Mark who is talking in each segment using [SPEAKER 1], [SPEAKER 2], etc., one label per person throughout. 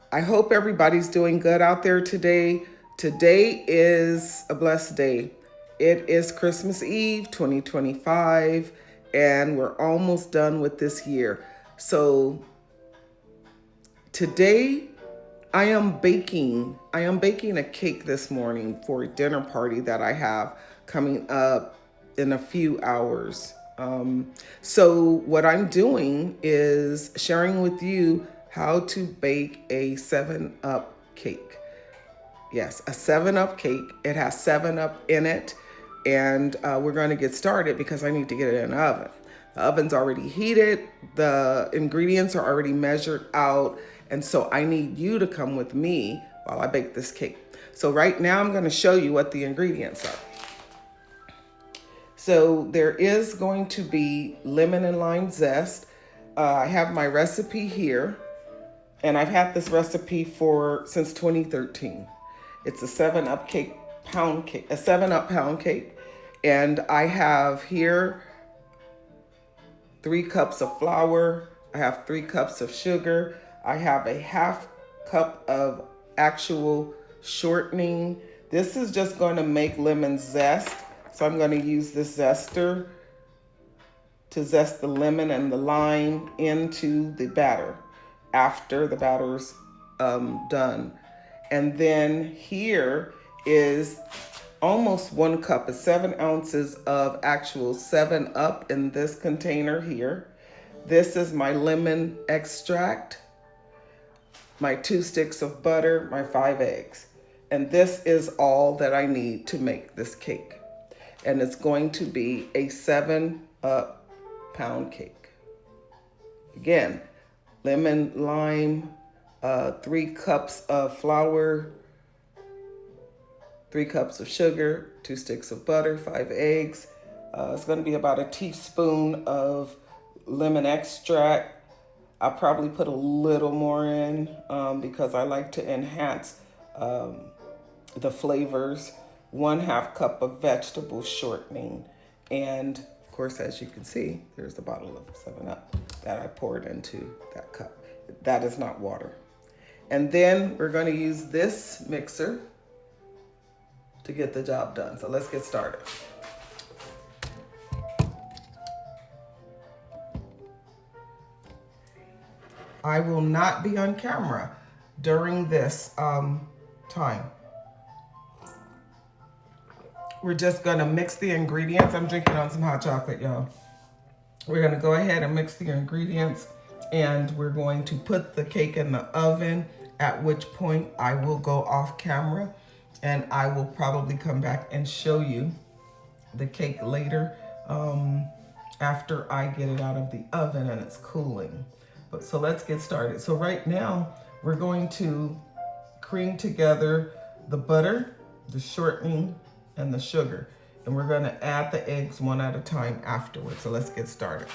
[SPEAKER 1] I hope everybody's doing good out there today. Today is a blessed day. It is Christmas Eve 2025, and we're almost done with this year. So today I am baking. I am baking a cake this morning for a dinner party that I have coming up in a few hours. So what I'm doing is sharing with you how to bake a 7-Up cake. Yes, a 7-Up cake. It has 7-Up in it. And we're going to get started because I need to get it in the oven. The oven's already heated. The ingredients are already measured out. And so I need you to come with me while I bake this cake. So right now I'm going to show you what the ingredients are. So there is going to be lemon and lime zest. I have my recipe here, and I've had this recipe since 2013. It's a 7-Up cake, a 7-Up pound cake, and I have here 3 cups of flour. I have 3 cups of sugar. I have a half cup of actual shortening. This is just going to make lemon zest. So I'm going to use this zester to zest the lemon and the lime into the batter after the batter's done. And then here is almost 1 cup, 7 ounces of actual 7-Up in this container here. This is my lemon extract, my 2 sticks of butter, my 5 eggs. And this is all that I need to make this cake. And it's going to be a 7-Up pound cake. Again, lemon, lime, 3 cups of flour, 3 cups of sugar, 2 sticks of butter, 5 eggs. It's going to be about a teaspoon of lemon extract. I'll probably put a little more in because I like to enhance the flavors. 1/2 cup of vegetable shortening. And of course, as you can see, there's the bottle of 7-Up that I poured into that cup. That is not water. And then we're going to use this mixer to get the job done. So let's get started. I will not be on camera during this time. We're just gonna mix the ingredients. I'm drinking on some hot chocolate, y'all. We're gonna go ahead and mix the ingredients, and we're going to put the cake in the oven, at which point I will go off camera and I will probably come back and show you the cake later after I get it out of the oven and it's cooling. So let's get started. So right now we're going to cream together the butter, the shortening, and the sugar. And we're going to add the eggs one at a time afterwards. So let's get started.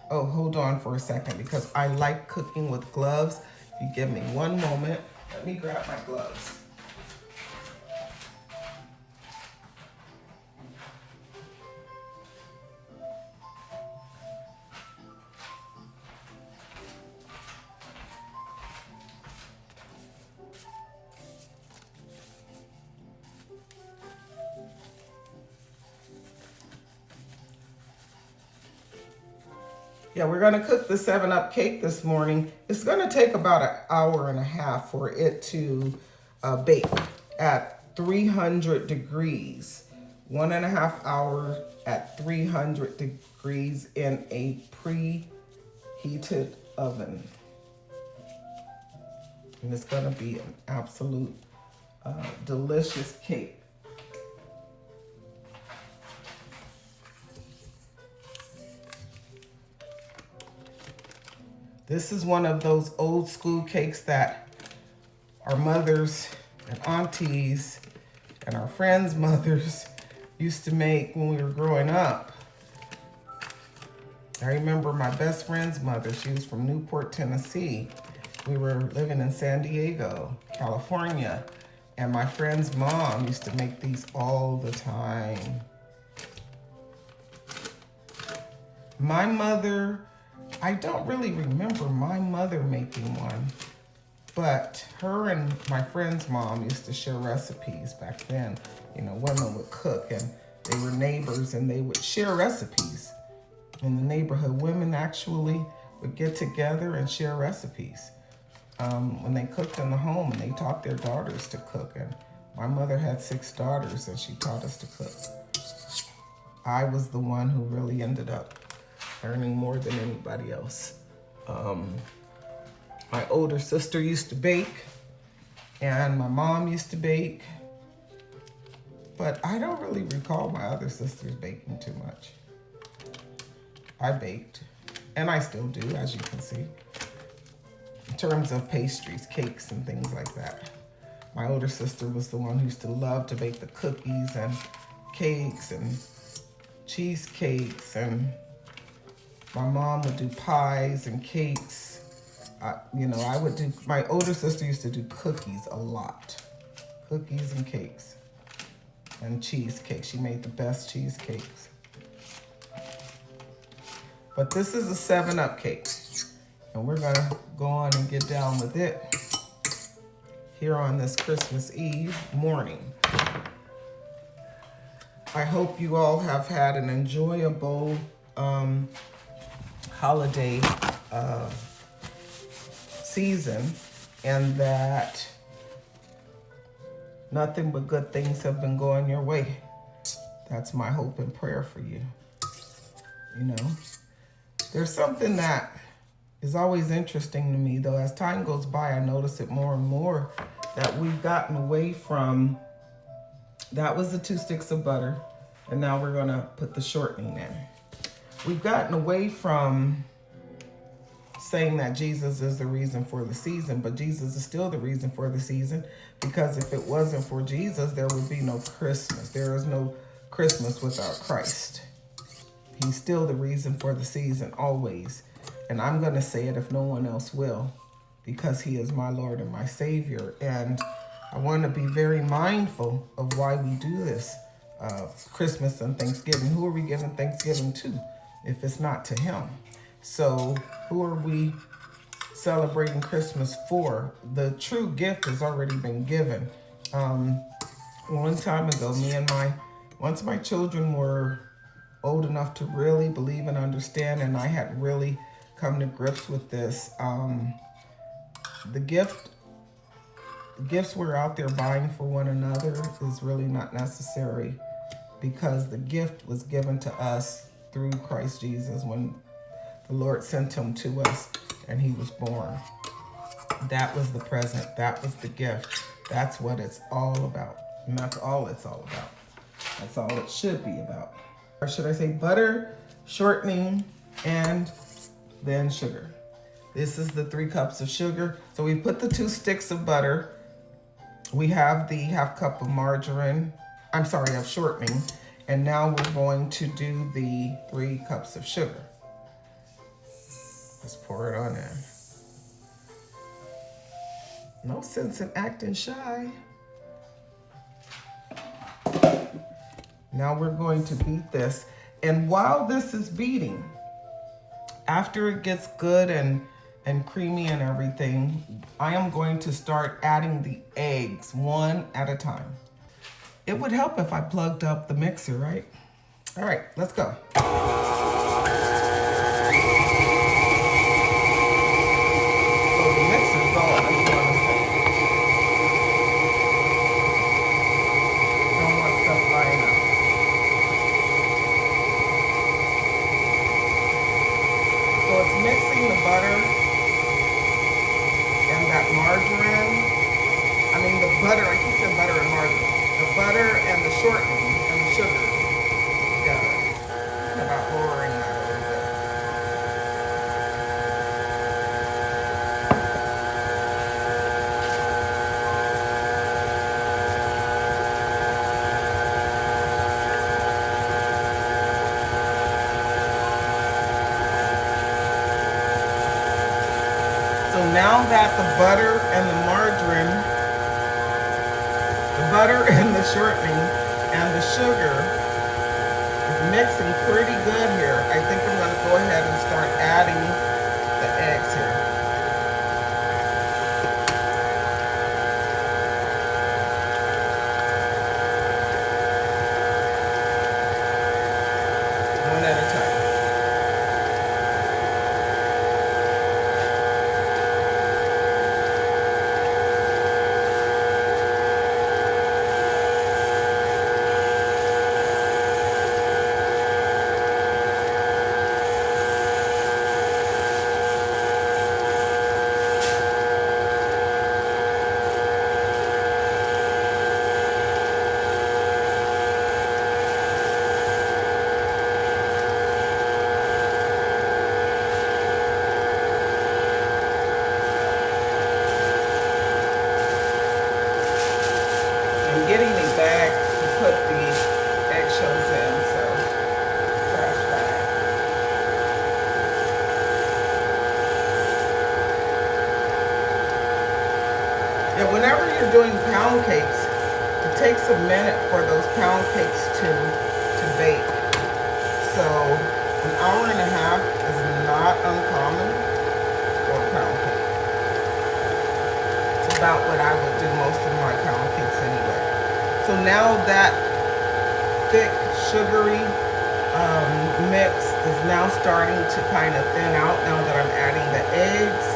[SPEAKER 1] Oh, hold on for a second because I like cooking with gloves. If you give me one moment, let me grab my gloves. Yeah, we're gonna cook the 7-Up cake this morning. It's gonna take about 1.5 hours for it to bake at 300 degrees. 1.5 hours at 300 degrees in a preheated oven. And it's gonna be an absolute delicious cake. This is one of those old school cakes that our mothers and aunties and our friends' mothers used to make when we were growing up. I remember my best friend's mother. She was from Newport, Tennessee. We were living in San Diego, California, and my friend's mom used to make these all the time. My mother, I don't really remember my mother making one, but her and my friend's mom used to share recipes back then. You know, women would cook and they were neighbors and they would share recipes. In the neighborhood, women actually would get together and share recipes when they cooked in the home, and they taught their daughters to cook. And my mother had 6 daughters and she taught us to cook. I was the one who really ended up learning more than anybody else. My older sister used to bake and my mom used to bake, but I don't really recall my other sisters baking too much. I baked, and I still do, as you can see, in terms of pastries, cakes, and things like that. My older sister was the one who used to love to bake the cookies and cakes and cheesecakes, and my mom would do pies and cakes. I would do, my older sister used to do cookies a lot. Cookies and cakes and cheesecake. She made the best cheesecakes. But this is a 7-Up cake, and we're gonna go on and get down with it here on this Christmas Eve morning. I hope you all have had an enjoyable holiday season, and that nothing but good things have been going your way. That's my hope and prayer for you. You know, there's something that is always interesting to me, though. As time goes by, I notice it more and more, that we've gotten away from, that was the 2 sticks of butter, and now we're gonna put the shortening in. We've gotten away from saying that Jesus is the reason for the season, but Jesus is still the reason for the season, because if it wasn't for Jesus, there would be no Christmas. There is no Christmas without Christ. He's still the reason for the season, always. And I'm going to say it if no one else will, because he is my Lord and my Savior. And I want to be very mindful of why we do this, Christmas and Thanksgiving. Who are we giving Thanksgiving to if it's not to him? So who are we celebrating Christmas for? The true gift has already been given. One time ago, once my children were old enough to really believe and understand, and I had really come to grips with this, the gifts we're out there buying for one another is really not necessary, because the gift was given to us through Christ Jesus when the Lord sent him to us and he was born. That was the present. That was the gift. That's what it's all about. And that's all it's all about. That's all it should be about. Or should I say butter, shortening, and then sugar. This is the 3 cups of sugar. So we put the 2 sticks of butter. We have the 1/2 cup of of shortening. And now we're going to do the 3 cups of sugar. Let's pour it on in. No sense in acting shy. Now we're going to beat this. And while this is beating, after it gets good and creamy and everything, I am going to start adding the eggs one at a time. It would help if I plugged up the mixer, right? All right, let's go. Mixing the butter and that margarine. The butter, I keep saying butter and margarine. The butter and the shortening and the sugar together. I'm about lowering that a little bit. So now that the butter and the shortening and the sugar is mixing pretty good here, I think I'm going to go go ahead and start adding the eggs here. One at a time. Getting me back to put the eggshells in, so trash bag. Yeah, whenever you're doing pound cakes, it takes a minute for those pound cakes to bake. So an hour and a half is not uncommon for a pound cake. It's about what I would do most of my pound cakes anyway. So now that thick, sugary mix is now starting to kind of thin out now that I'm adding the eggs.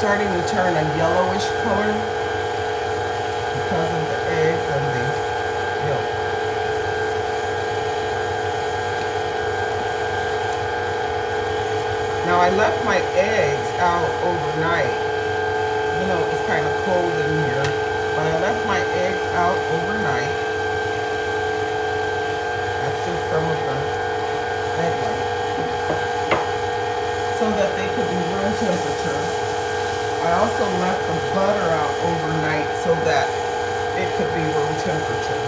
[SPEAKER 1] Starting to turn a yellowish color because of the eggs and the yolk. Now I left my eggs out overnight. You know, it was kind of cold in here, but I left my eggs out overnight. That's just some of the egg white, so that they could be room temperature. I also left the butter out overnight so that it could be room temperature.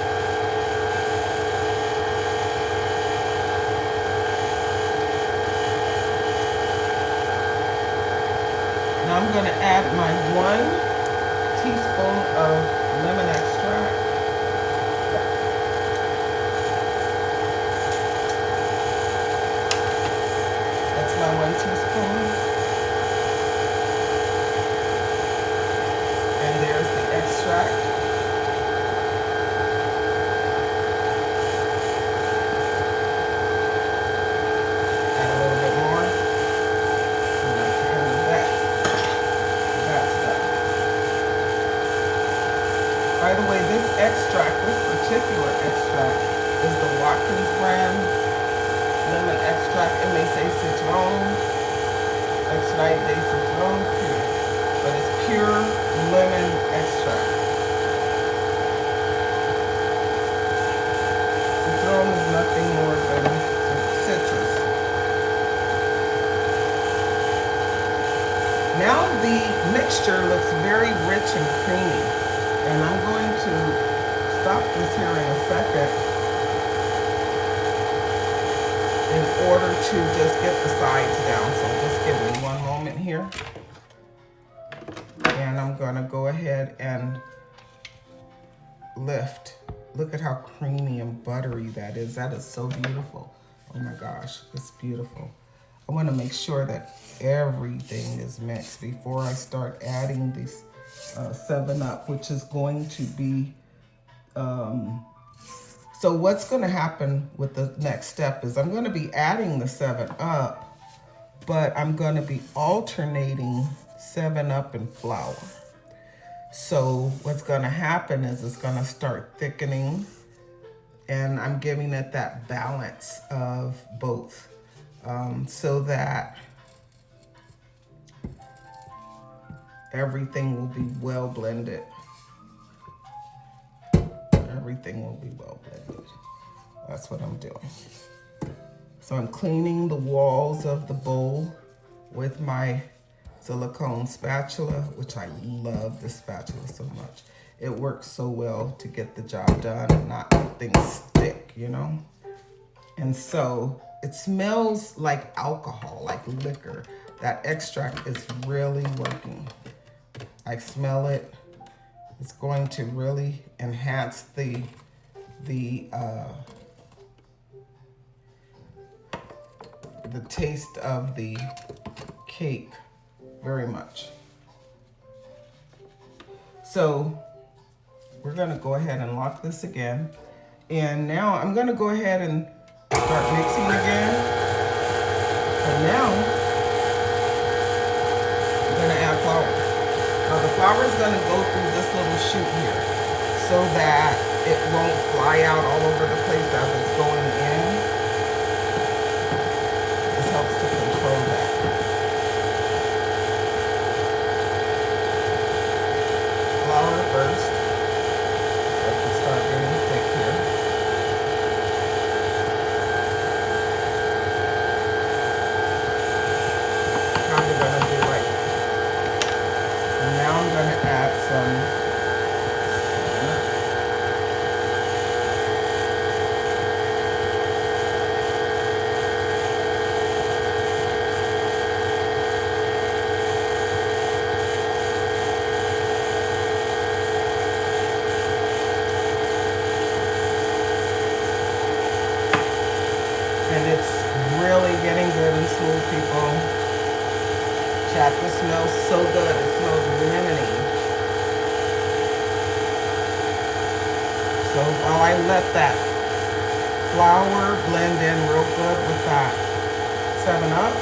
[SPEAKER 1] Now I'm going to add my 1 teaspoon of lemon extract. That's my 1 teaspoon. Extract. Add a little bit more. And that's the end of that. That's done. By the way, this extract, this particular extract, is the Watkins brand lemon extract. It may say citron, extrait de citron pur, but it's pure lemon extract. Citron is nothing more than citrus. Now the mixture looks very rich and creamy, and I'm going to stop this here in a second in order to just get the sides down. So just give me one moment here. And I'm gonna go ahead and lift. Look at how creamy and buttery that is. That is so beautiful. Oh my gosh, it's beautiful. I wanna make sure that everything is mixed before I start adding this 7-Up, which is going to be, so what's gonna happen with the next step is I'm gonna be adding the 7-Up, but I'm gonna be alternating 7-Up and flour. So what's gonna happen is it's gonna start thickening And I'm giving it that balance of both, so that everything will be well blended. Everything will be well blended. That's what I'm doing. So I'm cleaning the walls of the bowl with my silicone spatula, which I love this spatula so much. It works so well to get the job done and not let things stick, you know? And so it smells like alcohol, like liquor. That extract is really working. I smell it. It's going to really enhance the taste of the cake very much. So we're gonna go ahead and lock this again. And now I'm gonna go ahead and start mixing again. And now I'm gonna add flour. Now the flour is gonna go through this little chute here so that it won't fly out all over the place as it's going in. This helps to control that. Flour first. So it can start getting thick here. Kind of gonna do like that. And now I'm gonna add some. And it's really getting good and smooth, people. Chat, this smells so good. It smells lemony. So while I let that flour blend in real good with that 7-Up,